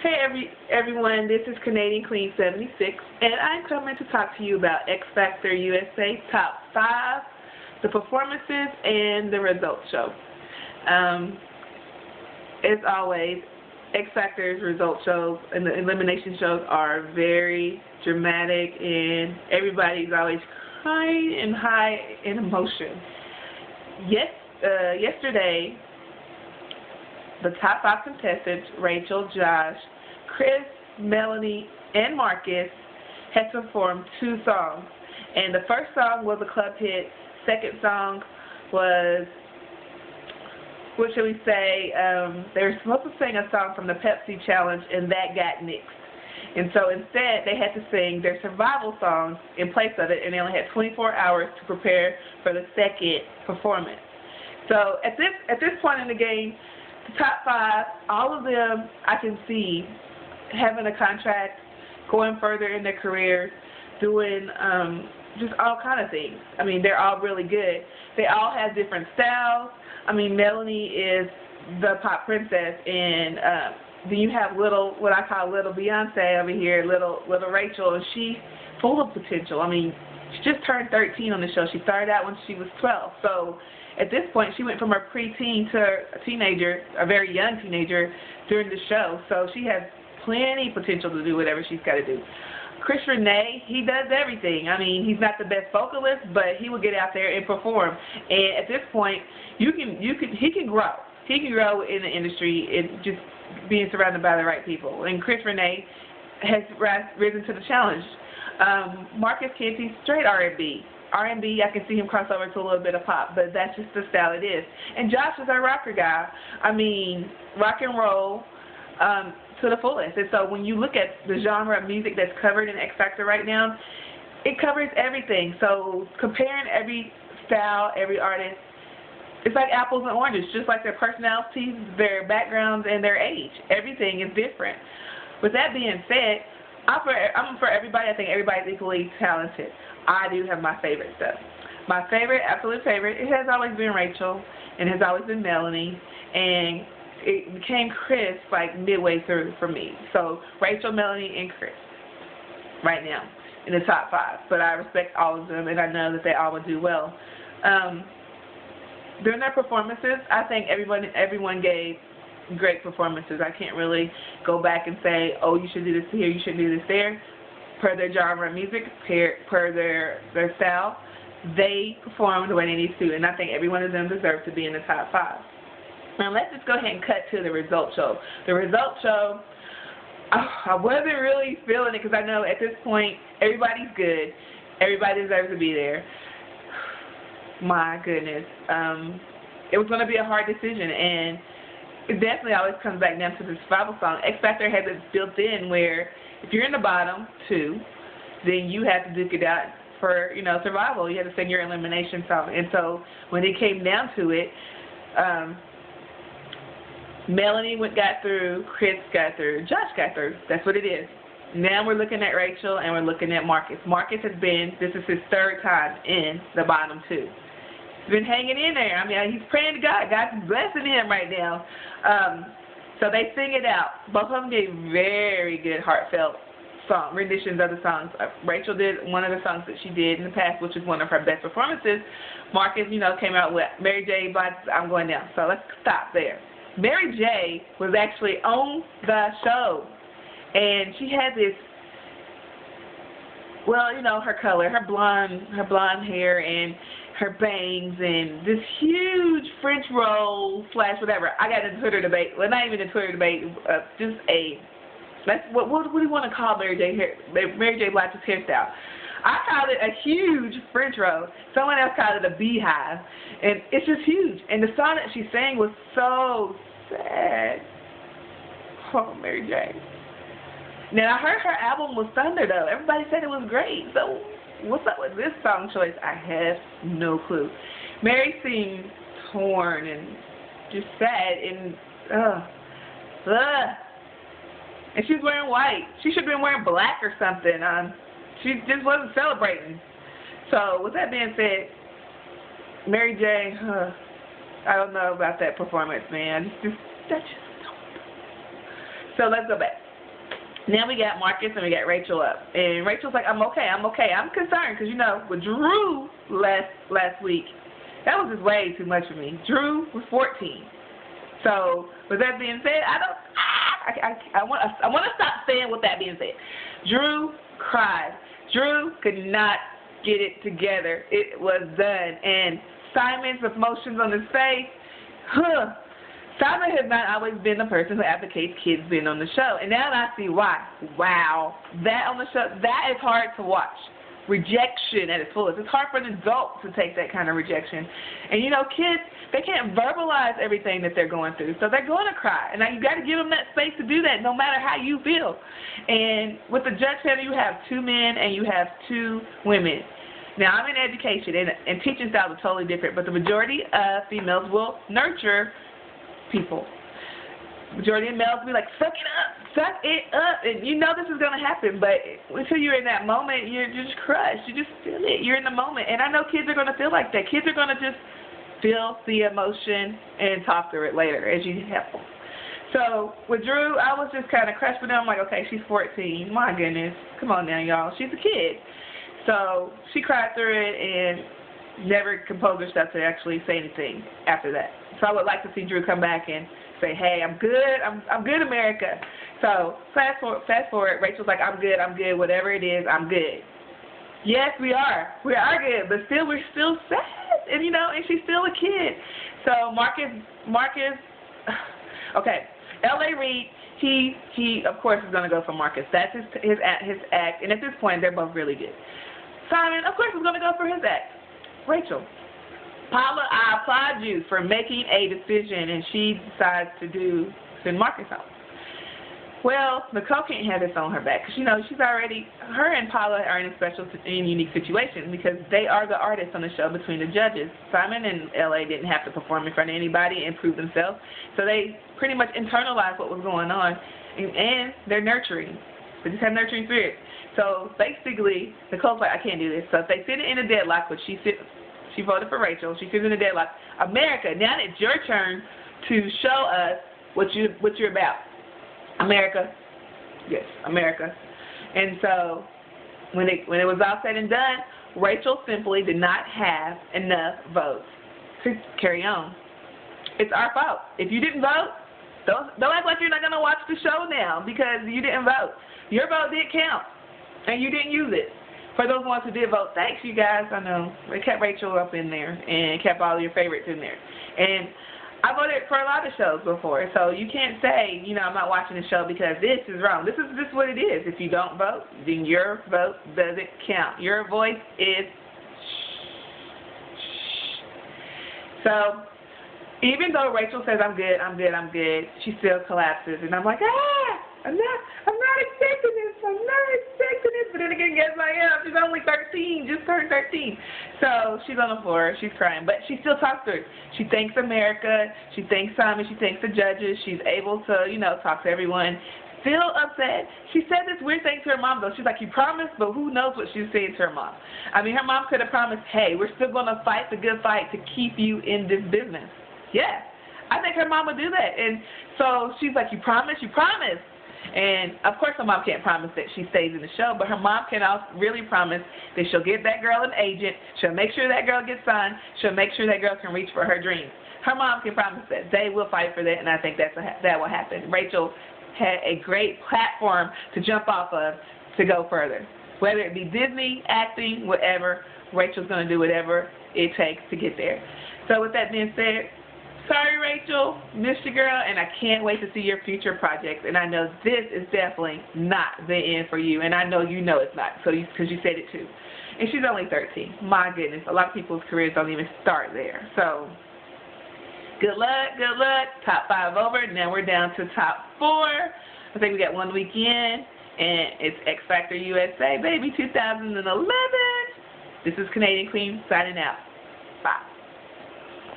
Hey everyone, this is Canadian Queen 76, and I'm coming to talk to you about X Factor USA Top 5, the performances, and the results show. As always, X Factor's result shows and the elimination shows are very dramatic, and everybody's always crying and high in emotion. Yesterday, the top 5 contestants, Rachel, Josh, Chris, Melanie, and Marcus, had performed 2 songs. And the first song was a club hit. Second song was, what should we say, they were supposed to sing a song from the Pepsi Challenge, and that got nixed. And so instead, they had to sing their survival song in place of it, and they only had 24 hours to prepare for the second performance. So at this point in the game, the top 5, all of them I can see having a contract, going further in their careers, doing just all kind of things. I mean, they're all really good. They all have different styles. I mean, Melanie is the pop princess, and then you have what I call little Beyonce over here, little Rachel, and she's full of potential. I mean, she just turned 13 on the show. She started out when she was 12. So at this point, she went from a preteen to a teenager, a very young teenager, during the show. So she has plenty of potential to do whatever she's got to do. Chris Renee, he does everything. I mean, he's not the best vocalist, but he will get out there and perform. And at this point, he can grow. He can grow in the industry and just being surrounded by the right people. And Chris Renee has risen to the challenge. Marcus Kenty's straight R&B. R&B, I can see him cross over to a little bit of pop, but that's just the style it is. And Josh is our rocker guy. I mean, rock and roll to the fullest. And so when you look at the genre of music that's covered in X Factor right now, it covers everything. So comparing every style, every artist, it's like apples and oranges, just like their personalities, their backgrounds, and their age. Everything is different. With that being said, I'm for everybody. I think everybody's equally talented. I do have my favorite stuff. My favorite, absolute favorite, it has always been Rachel, and has always been Melanie, and it became Chris like midway through for me. So Rachel, Melanie, and Chris right now in the top 5. But I respect all of them, and I know that they all would do well. During their performances, I think everyone gave great performances. I can't really go back and say, oh, you should do this here, you should do this there. Per their genre of music, per their style, they performed the way they need to, and I think every one of them deserves to be in the top 5. Now let's just go ahead and cut to the result show. The result show, I wasn't really feeling it because I know at this point everybody's good. Everybody deserves to be there. My goodness. It was going to be a hard decision, and it definitely always comes back down to the survival song. X Factor has it built in where if you're in the bottom 2, then you have to duke it out for, survival. You have to sing your elimination song. And so when it came down to it, Melanie got through, Chris got through, Josh got through. That's what it is. Now we're looking at Rachel and we're looking at Marcus. Marcus this is his 3rd time in the bottom 2. He's been hanging in there. I mean, he's praying to God. God's blessing him right now. So they sing it out. Both of them did very good, heartfelt renditions of the songs. Rachel did one of the songs that she did in the past, which is one of her best performances. Marcus, came out with Mary J. Blige's I'm Going Down. So let's stop there. Mary J. was actually on the show, and she had this, her color, her blonde hair, and her bangs, and this huge French roll / whatever. I got a Twitter debate. Well, not even a Twitter debate. What do you want to call Mary J. Blige's hairstyle? I called it a huge French roll. Someone else called it a beehive, and it's just huge. And the song that she sang was so sad. Oh, Mary J. Now I heard her album was thunder though. Everybody said it was great. So what's up with this song choice? I have no clue. Mary seemed torn and just sad and and she was wearing white. She should have been wearing black or something. She just wasn't celebrating. So with that being said, Mary J. I don't know about that performance, man. That's just so let's go back. Now we got Marcus and we got Rachel up. And Rachel's like, I'm okay. I'm concerned because, with Drew last week, that was just way too much for me. Drew was 14. So, with that being said, I want to stop saying with that being said. Drew cried. Drew could not get it together. It was done. And Simon's emotions on his face, Simon has not always been the person who advocates kids being on the show. And now I see why. Wow. That on the show, that is hard to watch. Rejection at its fullest. It's hard for an adult to take that kind of rejection. And, kids, they can't verbalize everything that they're going through. So they're going to cry. And now you got to give them that space to do that no matter how you feel. And with the Judge panel, you have 2 men and you have 2 women. Now, I'm in education, and teaching styles are totally different, but the majority of females will nurture people. Majority of males will be like, suck it up, and this is going to happen, but until you're in that moment, you're just crushed. You just feel it. You're in the moment, and I know kids are going to feel like that. Kids are going to just feel the emotion and talk through it later as you help them. So, with Drew, I was just kind of crushed with them. I'm like, okay, she's 14. My goodness. Come on now, y'all. She's a kid. So she cried through it and never composed herself to actually say anything after that. So I would like to see Drew come back and say, hey, I'm good. I'm good, America. So fast forward, Rachel's like, I'm good, whatever it is, I'm good. Yes, we are. We are good, but still, we're still sad. And, and she's still a kid. So Marcus, okay, L.A. Reid, he of course is going to go for Marcus. That's his act, and at this point, they're both really good. Simon, of course, is going to go for his act. Rachel, Paula, I applaud you for making a decision, and she decides to send Marcus home. Well, Nicole can't have this on her back because, she's already, her and Paula are in a special and unique situation because they are the artists on the show between the judges. Simon and L.A. didn't have to perform in front of anybody and prove themselves, so they pretty much internalized what was going on, and they're nurturing. They just have nurturing spirit. So basically, Nicole's like, I can't do this. So if they sit in a deadlock, which she voted for Rachel, she sits in a deadlock. America, now it's your turn to show us what you're about. America, yes, America. And so when it was all said and done, Rachel simply did not have enough votes to carry on. It's our fault. If you didn't vote, don't act like you're not going to watch the show now because you didn't vote. Your vote did count, and you didn't use it. For those ones who did vote, thanks, you guys. I know. We kept Rachel up in there and kept all your favorites in there. And I voted for a lot of shows before, so you can't say, I'm not watching the show because this is wrong. This is just what it is. If you don't vote, then your vote doesn't count. Your voice is So even though Rachel says, I'm good, she still collapses. And I'm like, I'm not expecting this. But then again, guess I am. She's only 13, just turned 13. So she's on the floor. She's crying. But she still talks to her. She thanks America. She thanks Simon. She thanks the judges. She's able to, talk to everyone. Still upset. She said this weird thing to her mom, though. She's like, you promised, but who knows what she was saying to her mom. I mean, her mom could have promised, hey, we're still going to fight the good fight to keep you in this business. Yeah. I think her mom would do that. And so she's like, you promise? You promise. And, of course, her mom can't promise that she stays in the show, but her mom can also really promise that she'll get that girl an agent, she'll make sure that girl gets signed, she'll make sure that girl can reach for her dreams. Her mom can promise that. They will fight for that, and I think that will happen. Rachel had a great platform to jump off of to go further. Whether it be Disney, acting, whatever, Rachel's going to do whatever it takes to get there. So with that being said, sorry, Rachel, missed you, girl, and I can't wait to see your future projects. And I know this is definitely not the end for you, and I know you know it's not, because you said it too. And she's only 13. My goodness, a lot of people's careers don't even start there. So good luck, good luck. Top 5 over. Now we're down to top 4. I think we got 1 week in, and it's X Factor USA, baby, 2011. This is Canadian Queen signing out.